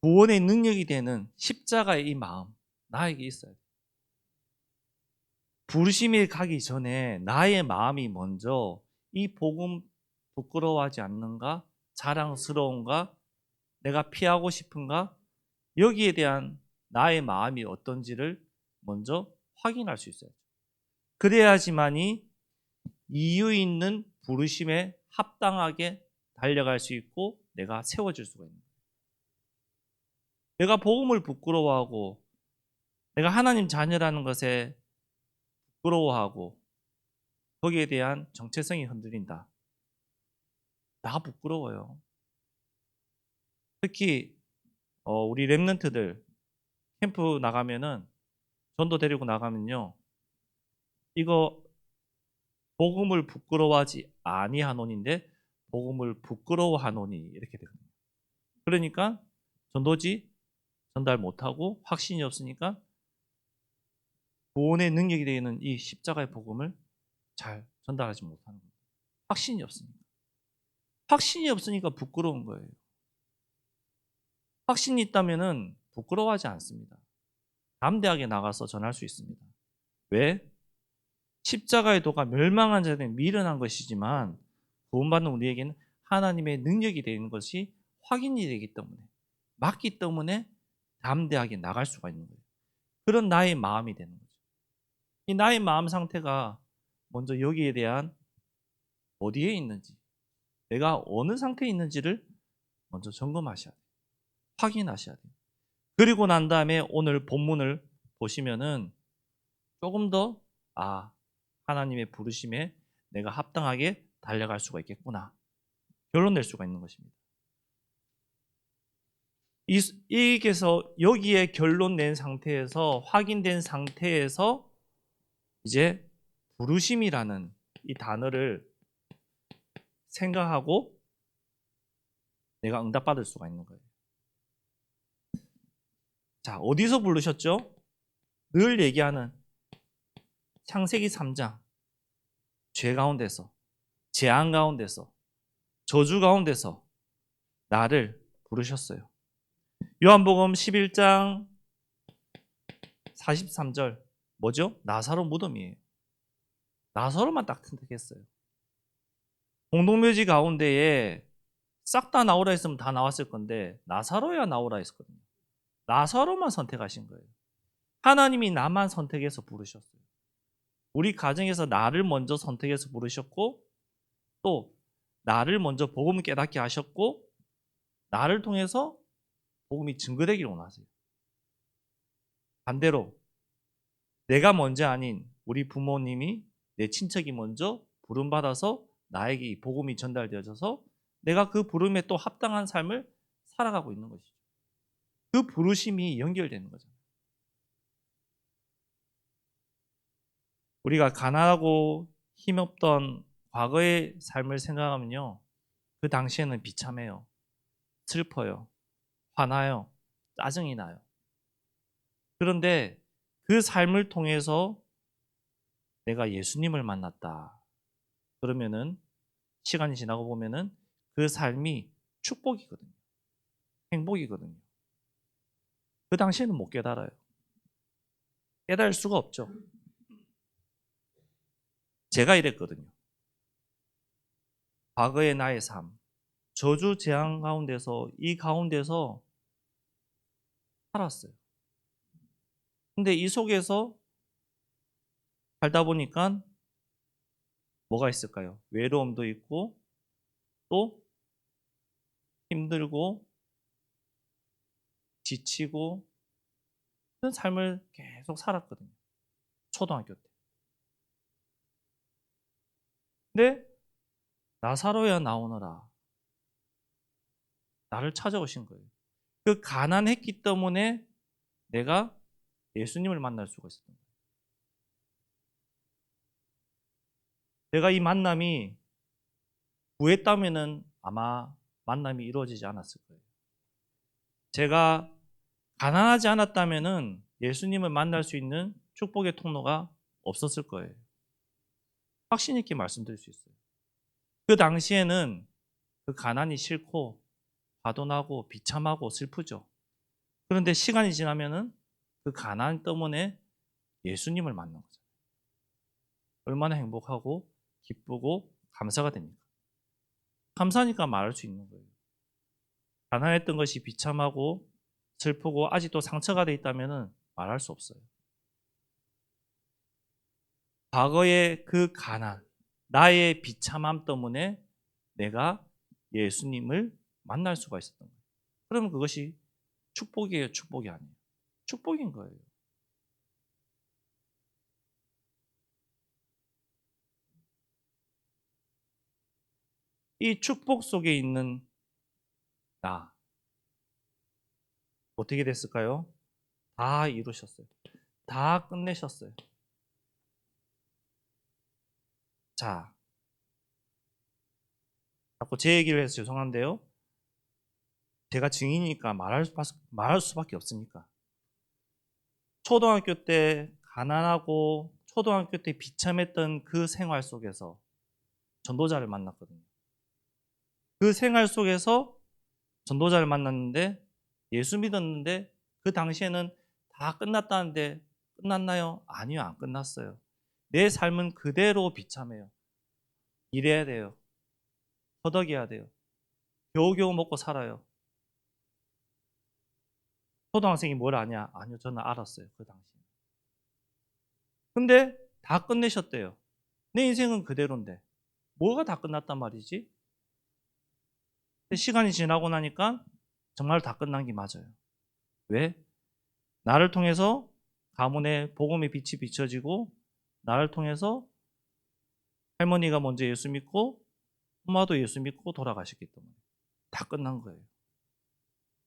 구원의 능력이 되는 십자가의 이 마음 나에게 있어야 돼. 부르심에 가기 전에 나의 마음이 먼저 이 복음 부끄러워하지 않는가? 자랑스러운가? 내가 피하고 싶은가? 여기에 대한 나의 마음이 어떤지를 먼저 확인할 수 있어요. 그래야지만이 이유 있는 부르심에 합당하게 달려갈 수 있고 내가 세워질 수가 있는 거예요. 내가 복음을 부끄러워하고 내가 하나님 자녀라는 것에 부끄러워하고 거기에 대한 정체성이 흔들린다. 나 부끄러워요. 특히 우리 랩런트들 캠프 나가면은 전도 데리고 나가면요. 이거 복음을 부끄러워하지 아니하노니인데 복음을 부끄러워하노니 이렇게 되거든요. 그러니까 전도지 전달 못하고 확신이 없으니까 구원의 능력이 되는 이 십자가의 복음을 잘 전달하지 못하는 거예요. 확신이 없으니까. 확신이 없으니까 부끄러운 거예요. 확신이 있다면은 부끄러워하지 않습니다. 담대하게 나가서 전할 수 있습니다. 왜? 십자가의 도가 멸망한 자들은 미련한 것이지만 구원받는 우리에게는 하나님의 능력이 되는 것이 확인이 되기 때문에 맞기 때문에 담대하게 나갈 수가 있는 거예요. 그런 나의 마음이 되는 거죠. 이 나의 마음 상태가 먼저 여기에 대한 어디에 있는지 내가 어느 상태에 있는지를 먼저 점검하셔야 돼요. 확인하셔야 돼요. 그리고 난 다음에 오늘 본문을 보시면은 조금 더 하나님의 부르심에 내가 합당하게 달려갈 수가 있겠구나. 결론 낼 수가 있는 것입니다. 여기에 결론 낸 상태에서 확인된 상태에서 이제 부르심이라는 이 단어를 생각하고 내가 응답받을 수가 있는 거예요. 자, 어디서 부르셨죠? 늘 얘기하는 창세기 3장 죄 가운데서 재앙 가운데서 저주 가운데서 나를 부르셨어요. 요한복음 11장 43절 뭐죠? 나사로 무덤이에요. 나사로만 딱 선택했어요. 공동묘지 가운데에 싹 다 나오라 했으면 다 나왔을 건데 나사로야 나오라 했거든요. 나사로만 선택하신 거예요. 하나님이 나만 선택해서 부르셨어요. 우리 가정에서 나를 먼저 선택해서 부르셨고 또 나를 먼저 복음을 깨닫게 하셨고 나를 통해서 복음이 증거되기를 원하세요. 반대로 내가 먼저 아닌 우리 부모님이 내 친척이 먼저 부름받아서 나에게 이 복음이 전달되어져서 내가 그 부름에 또 합당한 삶을 살아가고 있는 것이죠. 그 부르심이 연결되는 거죠. 우리가 가난하고 힘없던 과거의 삶을 생각하면요. 그 당시에는 비참해요. 슬퍼요. 화나요. 짜증이 나요. 그런데 그 삶을 통해서 내가 예수님을 만났다. 그러면은 시간이 지나고 보면은 그 삶이 축복이거든요. 행복이거든요. 그 당시에는 못 깨달아요. 깨달을 수가 없죠. 제가 이랬거든요. 과거의 나의 삶, 저주 재앙 가운데서 이 가운데서 살았어요. 근데 이 속에서 살다 보니까 뭐가 있을까요? 외로움도 있고 또 힘들고 지치고 그런 삶을 계속 살았거든요. 초등학교 때. 근데 나사로야 나오너라. 나를 찾아오신 거예요. 그 가난했기 때문에 내가 예수님을 만날 수가 있었던 거예요. 내가 이 만남이 구했다면은 아마 만남이 이루어지지 않았을 거예요. 제가 가난하지 않았다면은 예수님을 만날 수 있는 축복의 통로가 없었을 거예요. 확신 있게 말씀드릴 수 있어요. 그 당시에는 그 가난이 싫고 화도 나고 비참하고 슬프죠. 그런데 시간이 지나면은 그 가나안 때문에 예수님을 만난 거죠. 얼마나 행복하고 기쁘고 감사가 됩니까? 감사하니까 말할 수 있는 거예요. 가난했던 것이 비참하고 슬프고 아직도 상처가 돼 있다면 말할 수 없어요. 과거의 그 가난, 나의 비참함 때문에 내가 예수님을 만날 수가 있었던 거예요. 그러면 그것이 축복이에요, 축복이 아니에요? 축복인 거예요. 이 축복 속에 있는 나, 어떻게 됐을까요? 다 이루셨어요. 다 끝내셨어요. 자, 자꾸 제 얘기를 해서 죄송한데요. 제가 증인이니까 말할 수밖에 없으니까. 초등학교 때 가난하고 초등학교 때 비참했던 그 생활 속에서 전도자를 만났거든요. 그 생활 속에서 전도자를 만났는데 예수 믿었는데 그 당시에는 다 끝났다는데 끝났나요? 아니요, 안 끝났어요. 내 삶은 그대로 비참해요. 일해야 돼요. 허덕여야 돼요. 겨우겨우 먹고 살아요. 초등학생이 뭘 아냐? 아니요, 저는 알았어요. 그 당시에. 근데 다 끝내셨대요. 내 인생은 그대로인데 뭐가 다 끝났단 말이지? 시간이 지나고 나니까 정말 다 끝난 게 맞아요. 왜? 나를 통해서 가문의 복음의 빛이 비춰지고 나를 통해서 할머니가 먼저 예수 믿고 엄마도 예수 믿고 돌아가셨기 때문에 다 끝난 거예요.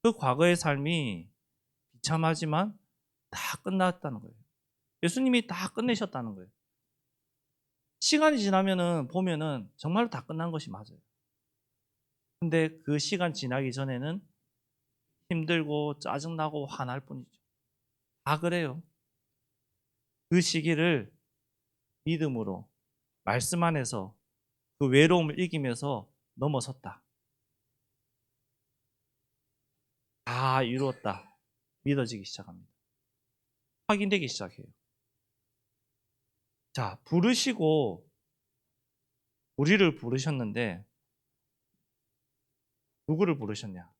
그 과거의 삶이 비참하지만 다 끝났다는 거예요. 예수님이 다 끝내셨다는 거예요. 시간이 지나면은 보면은 정말로 다 끝난 것이 맞아요. 근데 그 시간 지나기 전에는 힘들고 짜증나고 화날 뿐이죠. 다 그래요. 그 시기를 믿음으로 말씀 안에서 그 외로움을 이기면서 넘어섰다. 다 이루었다. 믿어지기 시작합니다. 확인되기 시작해요. 자, 부르시고 우리를 부르셨는데 누구를 부르셨냐?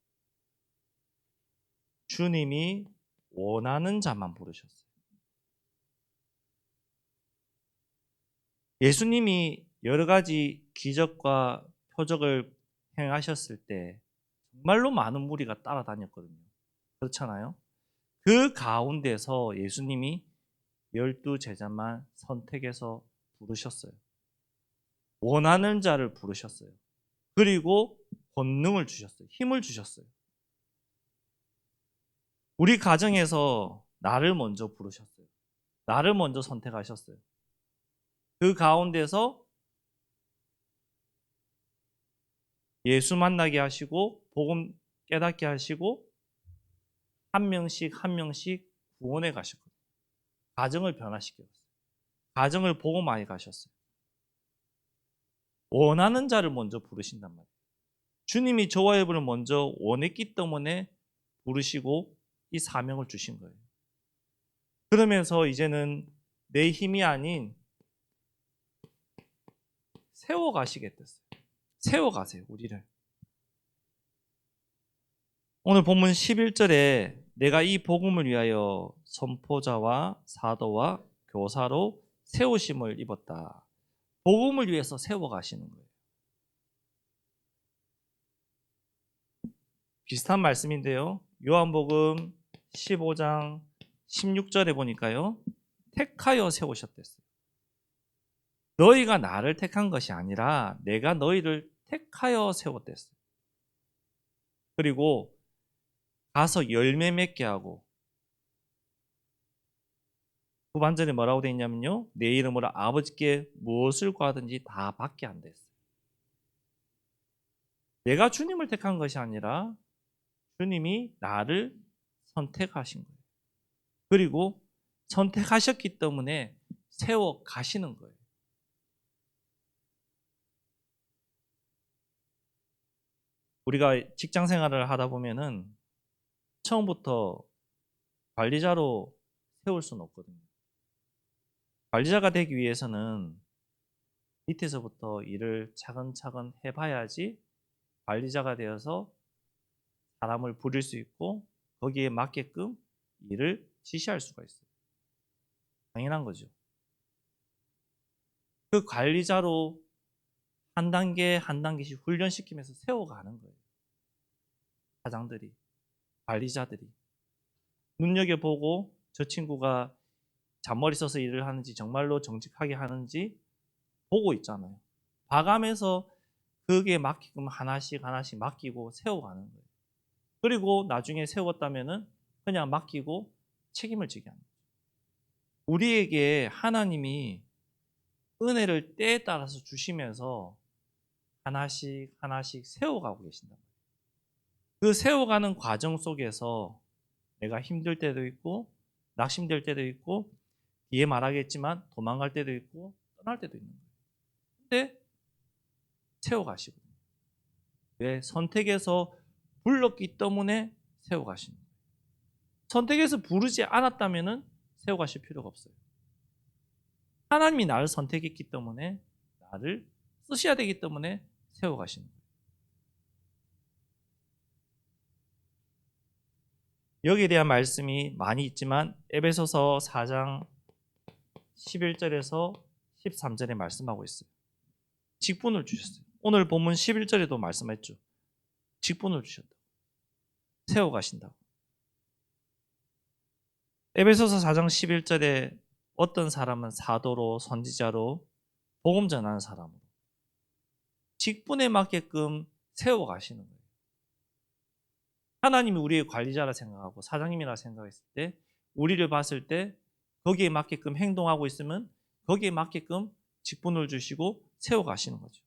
주님이 원하는 자만 부르셨어요. 예수님이 여러 가지 기적과 표적을 행하셨을 때 정말로 많은 무리가 따라다녔거든요. 그렇잖아요? 그 가운데서 예수님이 12 제자만 선택해서 부르셨어요. 원하는 자를 부르셨어요. 그리고 권능을 주셨어요. 힘을 주셨어요. 우리 가정에서 나를 먼저 부르셨어요. 나를 먼저 선택하셨어요. 그 가운데서 예수 만나게 하시고 복음 깨닫게 하시고 한 명씩 한 명씩 구원해 가셨거든요. 가정을 변화시켰어요. 가정을 복음화해 가셨어요. 원하는 자를 먼저 부르신단 말이에요. 주님이 저와 여러분을 먼저 원했기 때문에 부르시고 이 사명을 주신 거예요. 그러면서 이제는 내 힘이 아닌 세워가시겠댔어요. 세워가세요, 우리를. 오늘 본문 11절에 내가 이 복음을 위하여 선포자와 사도와 교사로 세우심을 입었다. 복음을 위해서 세워가시는 거예요. 비슷한 말씀인데요. 요한복음 15장 16절에 보니까요. 택하여 세우셨댔어요. 너희가 나를 택한 것이 아니라 내가 너희를 택하여 세웠댔어요. 그리고 가서 열매 맺게 하고 후반절에 뭐라고 되어 있냐면요. 내 이름으로 아버지께 무엇을 구하든지 다 받게 한다 했어요. 내가 주님을 택한 것이 아니라 주님이 나를 선택하신 거예요. 그리고 선택하셨기 때문에 세워 가시는 거예요. 우리가 직장 생활을 하다 보면은 처음부터 관리자로 세울 수는 없거든요. 관리자가 되기 위해서는 밑에서부터 일을 차근차근 해봐야지 관리자가 되어서 사람을 부릴 수 있고 거기에 맞게끔 일을 지시할 수가 있어요. 당연한 거죠. 그 관리자로 한 단계 한 단계씩 훈련시키면서 세워가는 거예요. 사장들이, 관리자들이. 눈여겨보고 저 친구가 잔머리 써서 일을 하는지 정말로 정직하게 하는지 보고 있잖아요. 봐가면서 그게 맡기끔 하나씩 하나씩 맡기고 세워가는 거예요. 그리고 나중에 세웠다면은 그냥 맡기고 책임을 지게 하는 거예요. 우리에게 하나님이 은혜를 때에 따라서 주시면서 하나씩 하나씩 세워가고 계신다. 그 세워가는 과정 속에서 내가 힘들 때도 있고 낙심될 때도 있고 뒤에 말하겠지만 도망갈 때도 있고 떠날 때도 있는 거예요. 근데 세워가시고 왜? 선택해서 불렀기 때문에 세워가시는 거예요. 선택해서 부르지 않았다면 세워가실 필요가 없어요. 하나님이 나를 선택했기 때문에 나를 쓰셔야 되기 때문에 세워가시는 거예요. 여기에 대한 말씀이 많이 있지만 에베소서 4장 11절에서 13절에 말씀하고 있어요. 직분을 주셨어요. 오늘 본문 11절에도 말씀했죠. 직분을 주셨다. 세워가신다고. 에베소서 4장 11절에 어떤 사람은 사도로 선지자로 복음 전하는 사람으로 직분에 맞게끔 세워가시는 거예요. 하나님이 우리의 관리자라 생각하고 사장님이라 생각했을 때 우리를 봤을 때 거기에 맞게끔 행동하고 있으면 거기에 맞게끔 직분을 주시고 세워가시는 거죠.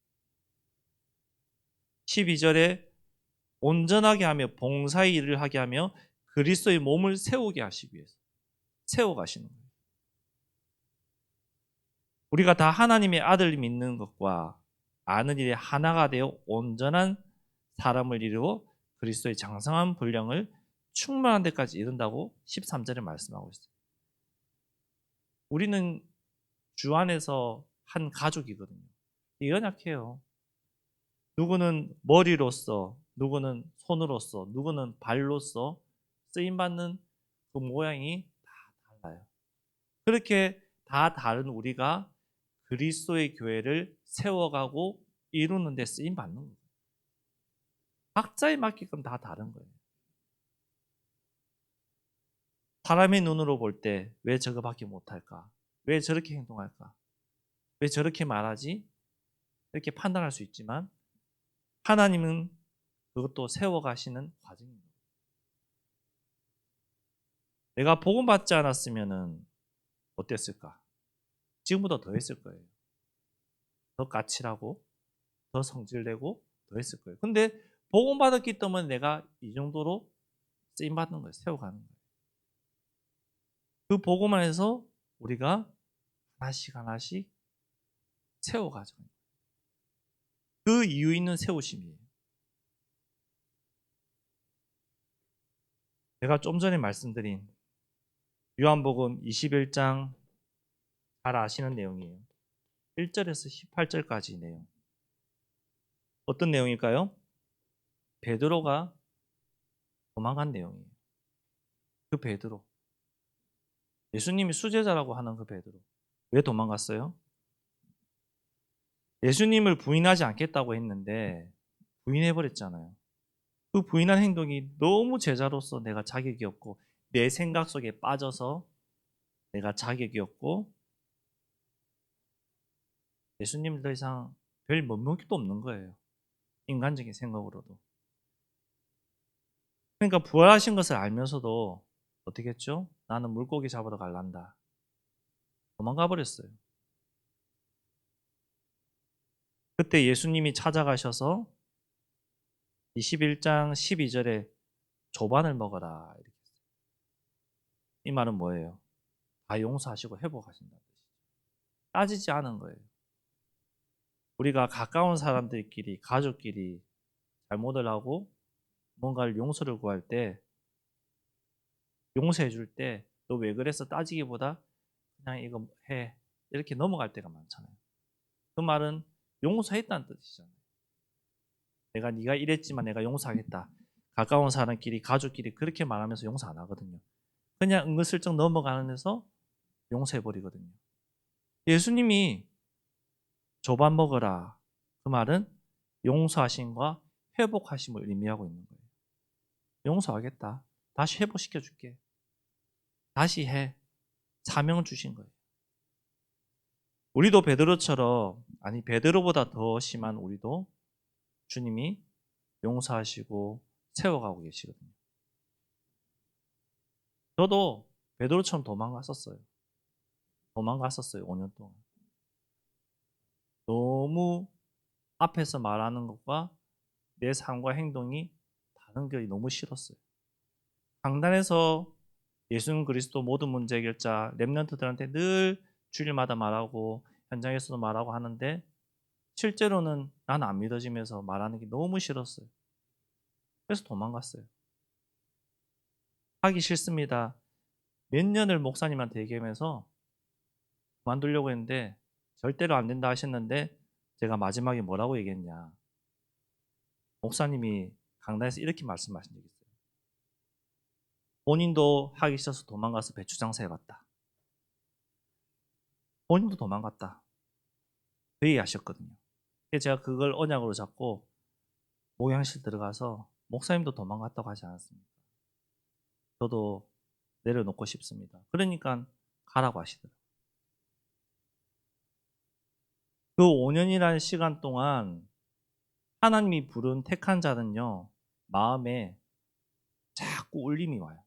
12절에 온전하게 하며 봉사의 일을 하게 하며 그리스도의 몸을 세우게 하시기 위해서 세워가시는 거예요. 우리가 다 하나님의 아들을 믿는 것과 아는 일에 하나가 되어 온전한 사람을 이루어 그리스도의 장성한 분량을 충만한 데까지 이른다고 13절에 말씀하고 있어요. 우리는 주 안에서 한 가족이거든요. 연약해요. 누구는 머리로서, 누구는 손으로서, 누구는 발로서 쓰임받는 그 모양이 다 달라요. 그렇게 다 다른 우리가 그리스도의 교회를 세워가고 이루는 데 쓰임받는 거예요. 각자에 맞게끔 다 다른 거예요. 사람의 눈으로 볼 때 왜 저거밖에 못할까? 왜 저렇게 행동할까? 왜 저렇게 말하지? 이렇게 판단할 수 있지만 하나님은 그것도 세워가시는 과정입니다. 내가 복음 받지 않았으면 어땠을까? 지금보다 더 했을 거예요. 더 까칠하고 더 성질내고 더 했을 거예요. 근데 복음 받았기 때문에 내가 이 정도로 쓰임 받는 거예요. 세워가는 거예요. 그 복음 안에서 우리가 하나씩 하나씩 세워가죠. 그 이유 있는 세우심이에요. 제가 좀 전에 말씀드린 요한복음 21장 잘 아시는 내용이에요. 1절에서 18절까지 내용. 어떤 내용일까요? 베드로가 도망간 내용이에요. 그 베드로. 예수님이 수제자라고 하는 그 베드로. 왜 도망갔어요? 예수님을 부인하지 않겠다고 했는데 부인해버렸잖아요. 그 부인한 행동이 너무 제자로서 내가 자격이 없고 내 생각 속에 빠져서 내가 자격이 없고 예수님 더 이상 별 면목도 없는 거예요. 인간적인 생각으로도. 그러니까 부활하신 것을 알면서도 어떻게 했죠? 나는 물고기 잡으러 갈란다. 도망가 버렸어요. 그때 예수님이 찾아가셔서 21장 12절에 조반을 먹어라. 이렇게 했어요. 이 말은 뭐예요? 다 용서하시고 회복하신다는 뜻이죠. 따지지 않은 거예요. 우리가 가까운 사람들끼리, 가족끼리 잘못을 하고 뭔가를 용서를 구할 때 용서해 줄 때 너 왜 그랬어 따지기보다 그냥 이거 해 이렇게 넘어갈 때가 많잖아요. 그 말은 용서했다는 뜻이잖아요. 내가 네가 이랬지만 내가 용서하겠다. 가까운 사람끼리 가족끼리 그렇게 말하면서 용서 안 하거든요. 그냥 은근슬쩍 넘어가는 데서 용서해 버리거든요. 예수님이 조반 먹어라. 그 말은 용서하심과 회복하심을 의미하고 있는 거예요. 용서하겠다. 다시 회복시켜 줄게. 다시 해. 사명 주신 거예요. 우리도 베드로처럼 아니 베드로보다 더 심한 우리도 주님이 용서하시고 세워가고 계시거든요. 저도 베드로처럼 도망갔었어요. 5년 동안. 너무 앞에서 말하는 것과 내 삶과 행동이 다른 게 너무 싫었어요. 강단에서 예수 그리스도 모든 문제 해결자 렘넌트들한테 늘 주일마다 말하고 현장에서도 말하고 하는데 실제로는 난 안 믿어지면서 말하는 게 너무 싫었어요. 그래서 도망갔어요. 하기 싫습니다. 몇 년을 목사님한테 얘기하면서 그만두려고 했는데 절대로 안 된다 하셨는데 제가 마지막에 뭐라고 얘기했냐. 목사님이 강단에서 이렇게 말씀하신 적이 있어요. 본인도 하기 싫어서 도망가서 배추 장사 해봤다. 본인도 도망갔다. 그 얘기 하셨거든요. 그래서 제가 그걸 언약으로 잡고 목양실 들어가서 목사님도 도망갔다고 하지 않았습니까? 저도 내려놓고 싶습니다. 그러니까 가라고 하시더라고요. 그 5년이라는 시간 동안 하나님이 부른 택한 자는요. 마음에 자꾸 울림이 와요.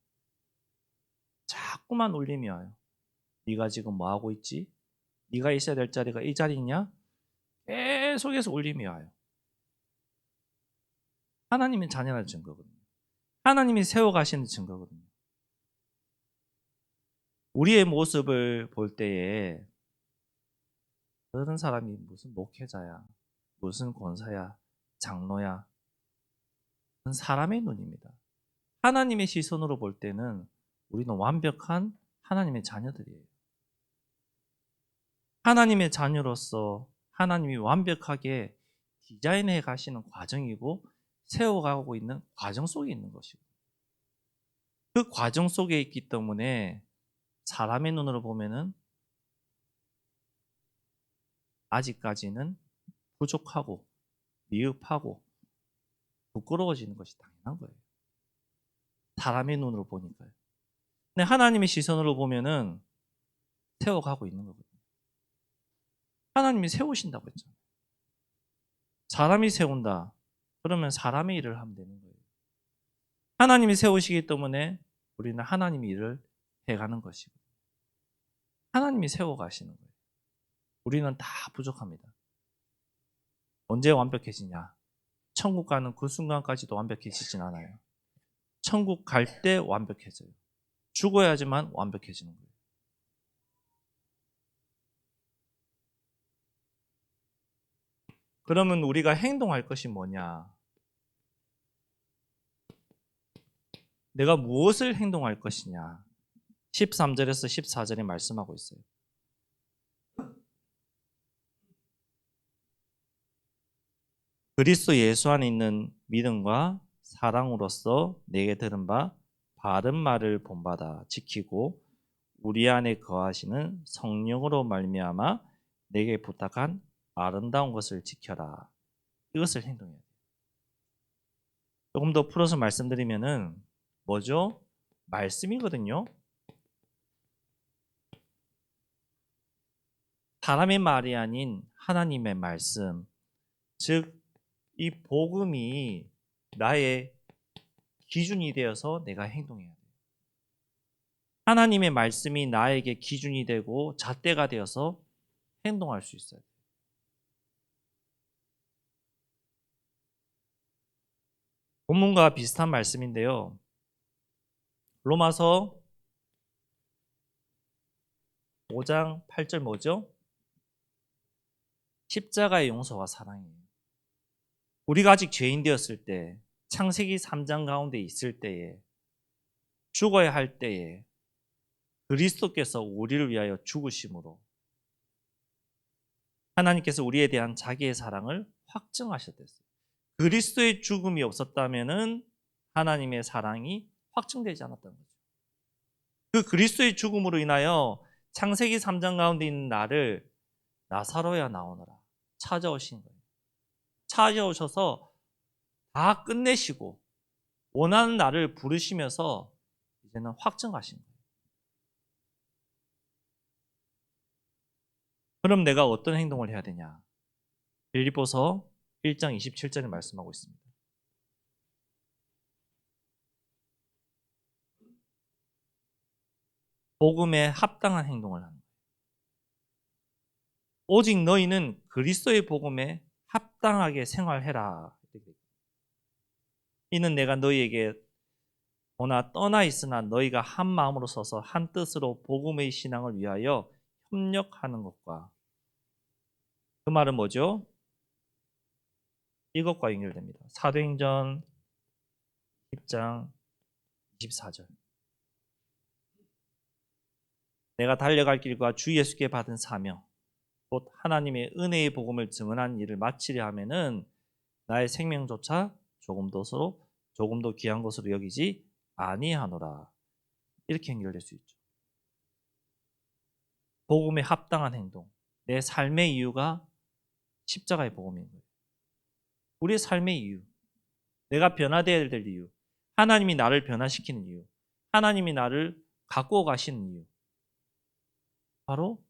자꾸만 울림이 와요. 네가 지금 뭐 하고 있지? 네가 있어야 될 자리가 이 자리냐? 계속해서 울림이 와요. 하나님이 자녀라는 증거거든요. 하나님이 세워가시는 증거거든요. 우리의 모습을 볼 때에 그런 사람이 무슨 목회자야, 무슨 권사야, 장로야, 그건 사람의 눈입니다. 하나님의 시선으로 볼 때는 우리는 완벽한 하나님의 자녀들이에요. 하나님의 자녀로서 하나님이 완벽하게 디자인해 가시는 과정이고 세워가고 있는 과정 속에 있는 것이고 그 과정 속에 있기 때문에 사람의 눈으로 보면은 아직까지는 부족하고 미흡하고 부끄러워지는 것이 당연한 거예요. 사람의 눈으로 보니까요. 근데 하나님의 시선으로 보면은 세워가고 있는 거거든요. 하나님이 세우신다고 했잖아요. 사람이 세운다. 그러면 사람의 일을 하면 되는 거예요. 하나님이 세우시기 때문에 우리는 하나님의 일을 해가는 것이고 하나님이 세워가시는 거예요. 우리는 다 부족합니다. 언제 완벽해지냐? 천국 가는 그 순간까지도 완벽해지진 않아요. 천국 갈 때 완벽해져요. 죽어야지만 완벽해지는 거예요. 그러면 우리가 행동할 것이 뭐냐? 내가 무엇을 행동할 것이냐? 13절에서 14절에 말씀하고 있어요. 그리스도 예수 안에 있는 믿음과 사랑으로서 내게 들은 바 바른 말을 본받아 지키고 우리 안에 거하시는 성령으로 말미암아 내게 부탁한 아름다운 것을 지켜라. 이것을 행동해야 돼요. 조금 더 풀어서 말씀드리면은 뭐죠? 말씀이거든요. 사람의 말이 아닌 하나님의 말씀. 즉, 이 복음이 나의 기준이 되어서 내가 행동해야 돼요. 하나님의 말씀이 나에게 기준이 되고 잣대가 되어서 행동할 수 있어요. 본문과 비슷한 말씀인데요. 로마서 5장 8절 뭐죠? 십자가의 용서와 사랑이에요. 우리가 아직 죄인 되었을 때, 창세기 3장 가운데 있을 때에 죽어야 할 때에 그리스도께서 우리를 위하여 죽으심으로 하나님께서 우리에 대한 자기의 사랑을 확증하셨댔어요. 그리스도의 죽음이 없었다면은 하나님의 사랑이 확증되지 않았다는 거죠. 그 그리스도의 죽음으로 인하여 창세기 3장 가운데 있는 나를 나사로야 나오너라 찾아오신 거예요. 찾아오셔서 다 끝내시고 원하는 나를 부르시면서 이제는 확증하신 거예요. 그럼 내가 어떤 행동을 해야 되냐? 빌립보서 1장 27절에 말씀하고 있습니다. 복음에 합당한 행동을 하는 거예요. 오직 너희는 그리스도의 복음에 합당하게 생활해라. 이는 내가 너희에게 보나 떠나 있으나 너희가 한 마음으로 서서 한 뜻으로 복음의 신앙을 위하여 협력하는 것과 그 말은 뭐죠? 이것과 연결됩니다. 사도행전 10장 24절. 내가 달려갈 길과 주 예수께 받은 사명 곧 하나님의 은혜의 복음을 증언한 일을 마치려 하면은 나의 생명조차 조금도 귀한 것으로 여기지 아니하노라. 이렇게 연결될 수 있죠. 복음에 합당한 행동. 내 삶의 이유가 십자가의 복음인 거예요. 우리의 삶의 이유. 내가 변화되어야 될 이유. 하나님이 나를 변화시키는 이유. 하나님이 나를 갖고 가시는 이유. 바로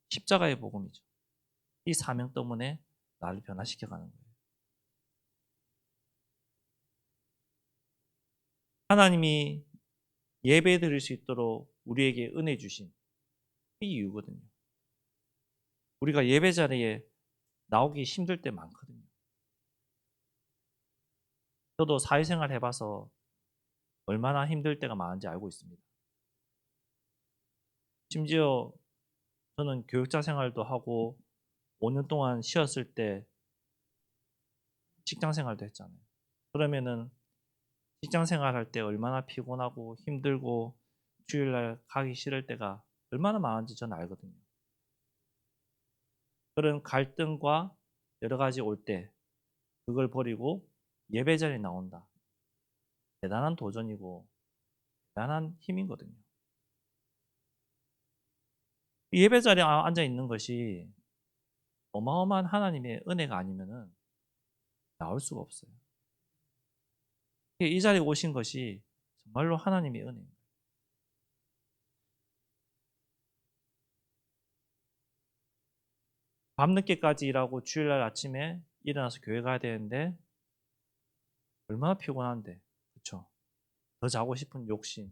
십자가의 복음이죠. 이 사명 때문에 나를 변화시켜가는 거예요. 하나님이 예배 드릴 수 있도록 우리에게 은혜 주신 이 이유거든요. 우리가 예배 자리에 나오기 힘들 때 많거든요. 저도 사회생활 해봐서 얼마나 힘들 때가 많은지 알고 있습니다. 심지어 저는 교육자 생활도 하고 5년 동안 쉬었을 때 직장 생활도 했잖아요. 그러면은 직장 생활할 때 얼마나 피곤하고 힘들고 주일날 가기 싫을 때가 얼마나 많은지 저는 알거든요. 그런 갈등과 여러 가지 올 때 그걸 버리고 예배 자리에 나온다. 대단한 도전이고 대단한 힘이거든요. 예배 자리에 앉아 있는 것이 어마어마한 하나님의 은혜가 아니면은 나올 수가 없어요. 이 자리에 오신 것이 정말로 하나님의 은혜입니다. 밤늦게까지 일하고 주일날 아침에 일어나서 교회 가야 되는데 얼마나 피곤한데, 그렇죠? 더 자고 싶은 욕심,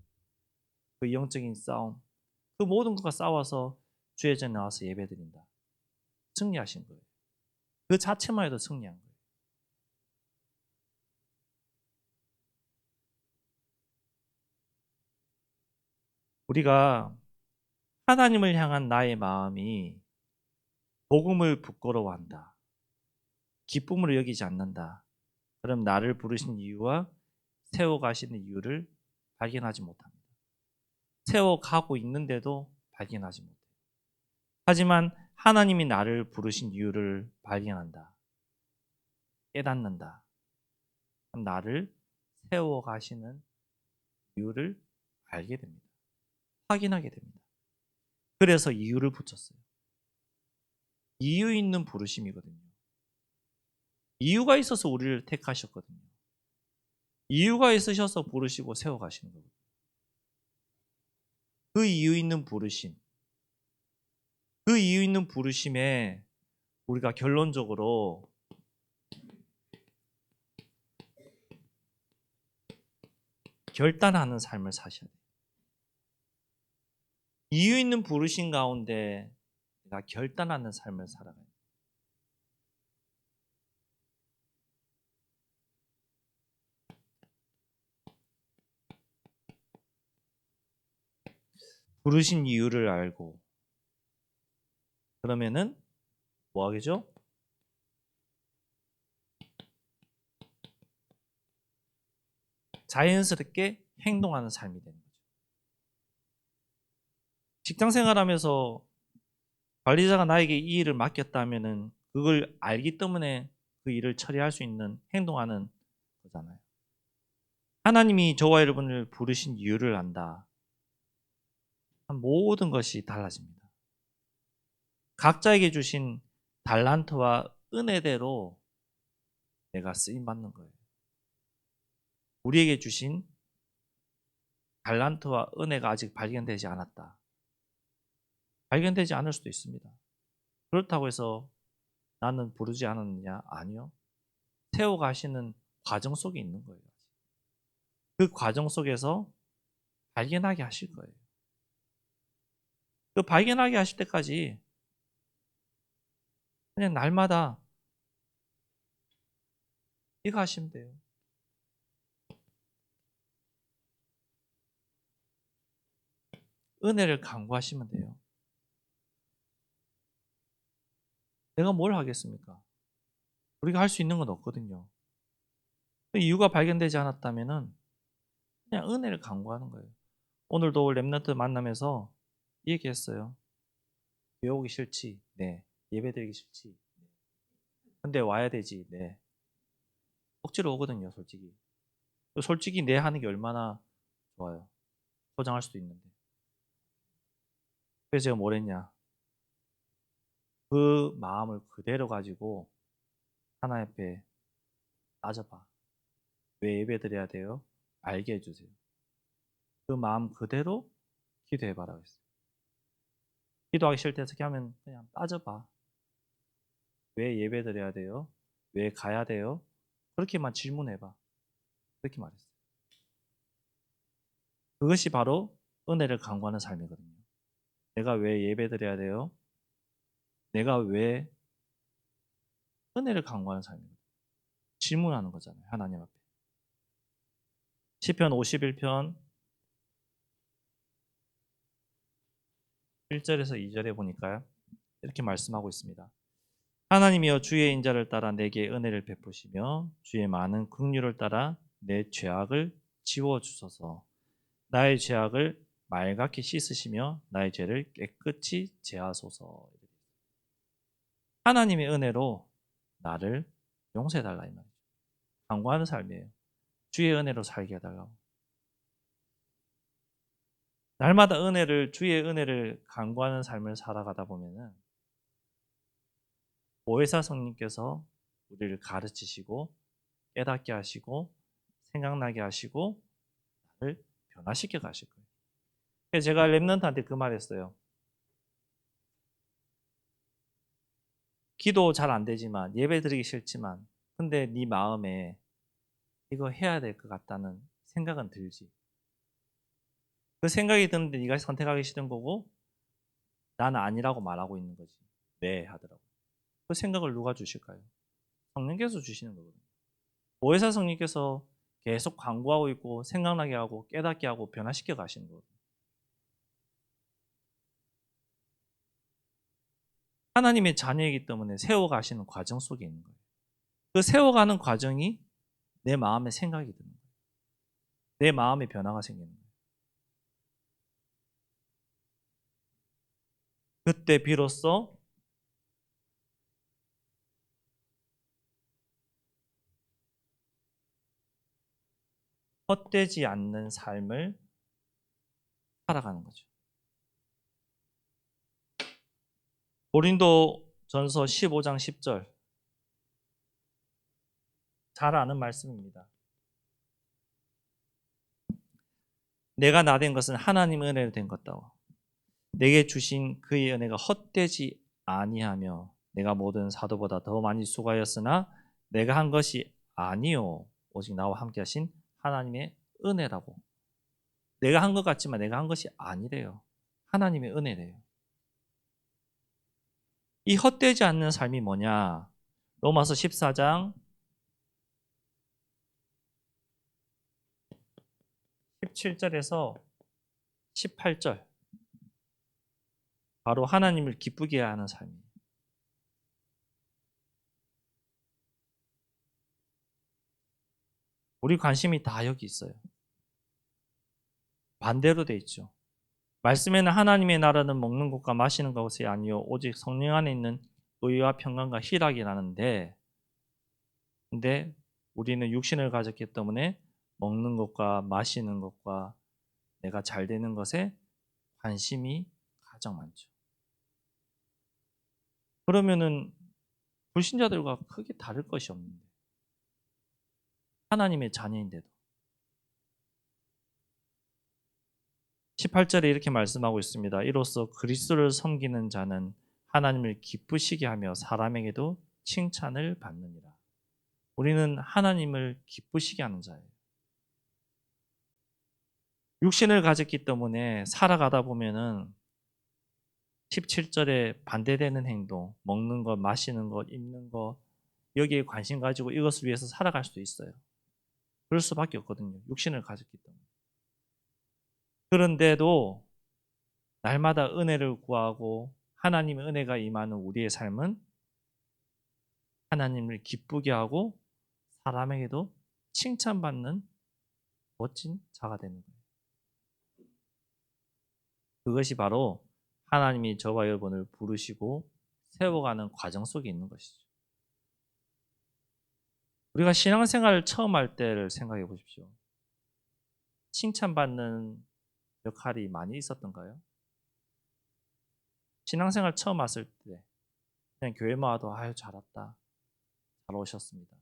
그 영적인 싸움, 그 모든 것과 싸워서 주의 전에 나와서 예배드린다. 승리하신 거예요. 그 자체만 해도 승리한 거예요. 우리가 하나님을 향한 나의 마음이 복음을 부끄러워한다. 기쁨으로 여기지 않는다. 그럼 나를 부르신 이유와 세워가시는 이유를 발견하지 못합니다. 세워가고 있는데도 발견하지 못해요. 하지만 하나님이 나를 부르신 이유를 발견한다. 깨닫는다. 그럼 나를 세워가시는 이유를 알게 됩니다. 확인하게 됩니다. 그래서 이유를 붙였어요. 이유 있는 부르심이거든요. 이유가 있어서 우리를 택하셨거든요. 이유가 있으셔서 부르시고 세워가시는 거거든요. 그 이유 있는 부르심, 그 이유 있는 부르심에 우리가 결론적으로 결단하는 삶을 사셔야 돼요. 이유 있는 부르심 가운데 내가 결단하는 삶을 살아가야 돼요. 부르신 이유를 알고 그러면은 뭐 하겠죠? 자연스럽게 행동하는 삶이 되는 거죠. 직장 생활하면서 관리자가 나에게 이 일을 맡겼다면은 그걸 알기 때문에 그 일을 처리할 수 있는 행동하는 거잖아요. 하나님이 저와 여러분을 부르신 이유를 안다. 모든 것이 달라집니다. 각자에게 주신 달란트와 은혜대로 내가 쓰임 받는 거예요. 우리에게 주신 달란트와 은혜가 아직 발견되지 않았다. 발견되지 않을 수도 있습니다. 그렇다고 해서 나는 부르지 않았느냐? 아니요. 세워가시는 과정 속에 있는 거예요. 그 과정 속에서 발견하게 하실 거예요. 그 발견하게 하실 때까지 그냥 날마다 이거 하시면 돼요. 은혜를 간구하시면 돼요. 내가 뭘 하겠습니까? 우리가 할 수 있는 건 없거든요. 그 이유가 발견되지 않았다면은 그냥 은혜를 간구하는 거예요. 오늘도 랩런트 만나면서 얘기했어요. 교회 오기 싫지? 네. 예배 드리기 싫지? 네. 근데 와야 되지? 네. 억지로 오거든요, 솔직히. 솔직히 네 하는 게 얼마나 좋아요. 포장할 수도 있는데. 그래서 제가 뭘 했냐? 그 마음을 그대로 가지고 하나님 앞에 따져봐. 왜 예배 드려야 돼요? 알게 해주세요. 그 마음 그대로 기도해봐라고 했어요. 기도하기 싫을 때 어떻게 하면 그냥 따져봐. 왜 예배 드려야 돼요? 왜 가야 돼요? 그렇게만 질문해봐. 그렇게 말했어요. 그것이 바로 은혜를 간구하는 삶이거든요. 내가 왜 예배 드려야 돼요? 내가 왜 은혜를 간구하는 삶이거든요. 질문하는 거잖아요. 하나님 앞에. 시편 51편 1절에서 2절에 보니까요. 이렇게 말씀하고 있습니다. 하나님이여 주의 인자를 따라 내게 은혜를 베푸시며 주의 많은 긍휼을 따라 내 죄악을 지워 주소서. 나의 죄악을 맑게 씻으시며 나의 죄를 깨끗이 제하소서. 하나님의 은혜로 나를 용서해 달라 이 말이죠. 간구하는 삶이에요. 주의 은혜로 살게 해달라고. 날마다 주의 은혜를 간구하는 삶을 살아가다 보면은 보혜사 성령께서 우리를 가르치시고 깨닫게 하시고 생각나게 하시고 나를 변화시켜 가실 거예요. 그래서 제가 랩런트한테 그 말했어요. 기도 잘 안 되지만 예배 드리기 싫지만 근데 네 마음에 이거 해야 될 것 같다는 생각은 들지. 그 생각이 드는데 네가 선택하기 싫은 거고 나는 아니라고 말하고 있는 거지. 네 하더라고. 그 생각을 누가 주실까요? 성령께서 주시는 거거든요. 보혜사 성령께서 계속 광고하고 있고 생각나게 하고 깨닫게 하고 변화시켜 가시는 거거든요. 하나님의 자녀이기 때문에 세워가시는 과정 속에 있는 거예요. 그 세워가는 과정이 내 마음에 생각이 드는 거예요. 내 마음에 변화가 생기는 거예요. 그때 비로소 헛되지 않는 삶을 살아가는 거죠. 고린도 전서 15장 10절 잘 아는 말씀입니다. 내가 나된 것은 하나님의 은혜로 된 것다워 내게 주신 그의 은혜가 헛되지 아니하며 내가 모든 사도보다 더 많이 수고하였으나 내가 한 것이 아니요 오직 나와 함께 하신 하나님의 은혜라고. 내가 한 것 같지만 내가 한 것이 아니래요. 하나님의 은혜래요. 이 헛되지 않는 삶이 뭐냐? 로마서 14장 17절에서 18절 바로 하나님을 기쁘게 하는 삶이에요. 우리 관심이 다 여기 있어요. 반대로 돼 있죠. 말씀에는 하나님의 나라는 먹는 것과 마시는 것이 아니요 오직 성령 안에 있는 의와 평강과 희락이라는데, 근데 우리는 육신을 가졌기 때문에 먹는 것과 마시는 것과 내가 잘 되는 것에 관심이 가장 많죠. 그러면은 불신자들과 크게 다를 것이 없는데, 하나님의 자녀인데도. 18절에 이렇게 말씀하고 있습니다. 이로써 그리스도를 섬기는 자는 하나님을 기쁘시게 하며 사람에게도 칭찬을 받느니라. 우리는 하나님을 기쁘시게 하는 자예요. 육신을 가졌기 때문에 살아가다 보면은 17절에 반대되는 행동, 먹는 것, 마시는 것, 입는 것, 여기에 관심 가지고 이것을 위해서 살아갈 수도 있어요. 그럴 수밖에 없거든요. 육신을 가졌기 때문에. 그런데도 날마다 은혜를 구하고 하나님의 은혜가 임하는 우리의 삶은 하나님을 기쁘게 하고 사람에게도 칭찬받는 멋진 자가 되는 거예요. 그것이 바로 하나님이 저와 여러분을 부르시고 세워가는 과정 속에 있는 것이죠. 우리가 신앙생활을 처음 할 때를 생각해 보십시오. 칭찬받는 역할이 많이 있었던가요? 신앙생활 처음 왔을 때 그냥 교회만 와도 아유 잘 왔다, 잘 오셨습니다.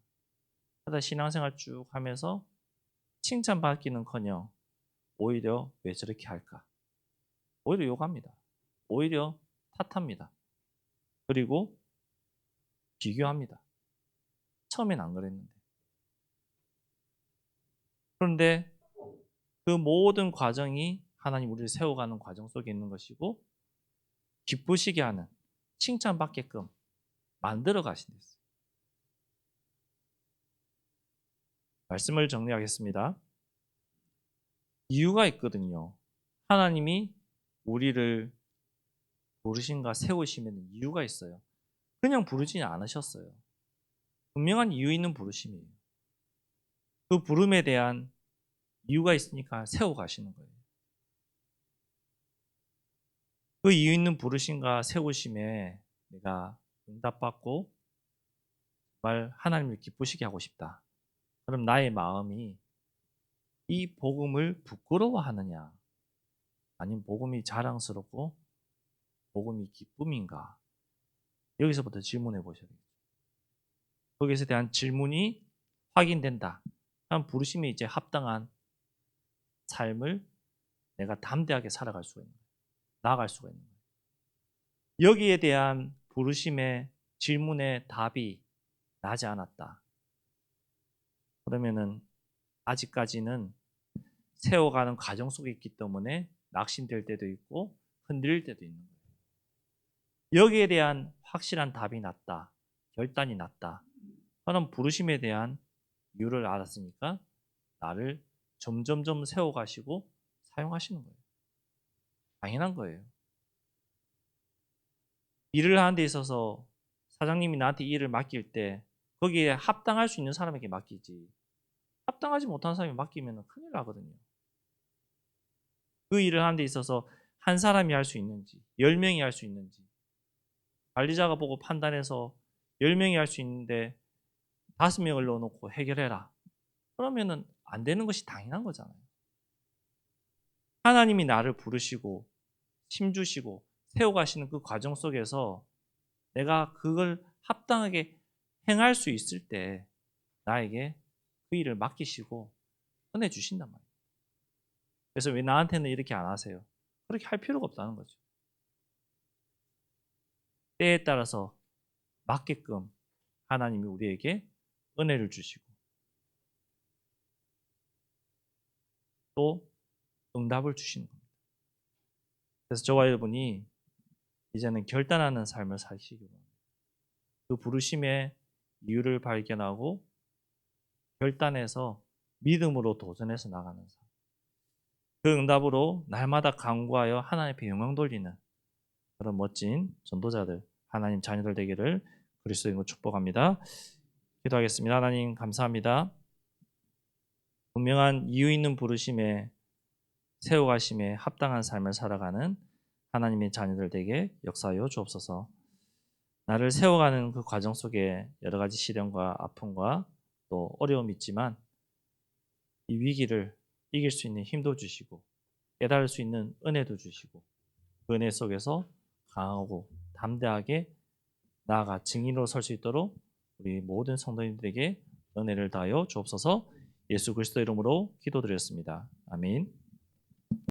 하다 신앙생활 쭉 하면서 칭찬받기는커녕 오히려 왜 저렇게 할까? 오히려 욕합니다. 오히려 탓합니다. 그리고 비교합니다. 처음엔 안 그랬는데. 그런데 그 모든 과정이 하나님 우리를 세워가는 과정 속에 있는 것이고 기쁘시게 하는, 칭찬받게끔 만들어 가신 데서. 말씀을 정리하겠습니다. 이유가 있거든요. 하나님이 우리를 부르신가 세우시면 이유가 있어요. 그냥 부르지 않으셨어요. 분명한 이유 있는 부르심이에요. 그 부름에 대한 이유가 있으니까 세워 가시는 거예요. 그 이유 있는 부르심과 세우심에 내가 응답받고 정말 하나님을 기쁘시게 하고 싶다. 그럼 나의 마음이 이 복음을 부끄러워하느냐, 아니면 복음이 자랑스럽고 복음이 기쁨인가? 여기서부터 질문해 보셔야 돼요. 거기에 대한 질문이 확인된다. 그럼 부르심에 이제 합당한 삶을 내가 담대하게 살아갈 수가 있는 거예요. 나아갈 수가 있는 거예요. 여기에 대한 부르심의 질문의 답이 나지 않았다. 그러면은 아직까지는 세워가는 과정 속에 있기 때문에 낙심될 때도 있고 흔들릴 때도 있는 거예요. 여기에 대한 확실한 답이 났다. 결단이 났다. 그럼 부르심에 대한 이유를 알았으니까 나를 점점점 세워가시고 사용하시는 거예요. 당연한 거예요. 일을 하는 데 있어서 사장님이 나한테 일을 맡길 때 거기에 합당할 수 있는 사람에게 맡기지, 합당하지 못한 사람이 맡기면 큰일 나거든요. 그 일을 하는 데 있어서 한 사람이 할 수 있는지 10명이 할 수 있는지 관리자가 보고 판단해서 10명이 할 수 있는데 5명을 넣어놓고 해결해라. 그러면은 안 되는 것이 당연한 거잖아요. 하나님이 나를 부르시고 힘주시고 세워가시는 그 과정 속에서 내가 그걸 합당하게 행할 수 있을 때 나에게 그 일을 맡기시고 은혜 주신단 말이에요. 그래서 왜 나한테는 이렇게 안 하세요? 그렇게 할 필요가 없다는 거죠. 때에 따라서 맞게끔 하나님이 우리에게 은혜를 주시고 또 응답을 주시는 겁니다. 그래서 저와 여러분이 이제는 결단하는 삶을 사시기 바랍니다. 그 부르심의 이유를 발견하고 결단해서 믿음으로 도전해서 나가는 삶. 그 응답으로 날마다 간구하여 하나님 앞에 영광 돌리는 그런 멋진 전도자들, 하나님 자녀들 되기를 그리스도의 이름으로 축복합니다. 기도하겠습니다. 하나님 감사합니다. 분명한 이유 있는 부르심에 세워가심에 합당한 삶을 살아가는 하나님의 자녀들 되게 역사하여 주옵소서. 나를 세워가는 그 과정 속에 여러 가지 시련과 아픔과 또 어려움이 있지만 이 위기를 이길 수 있는 힘도 주시고 깨달을 수 있는 은혜도 주시고 그 은혜 속에서 강하고 담대하게 나아가 증인으로 설 수 있도록 우리 모든 성도님들에게 은혜를 다하여 주옵소서. 예수 그리스도 이름으로 기도드렸습니다. 아멘.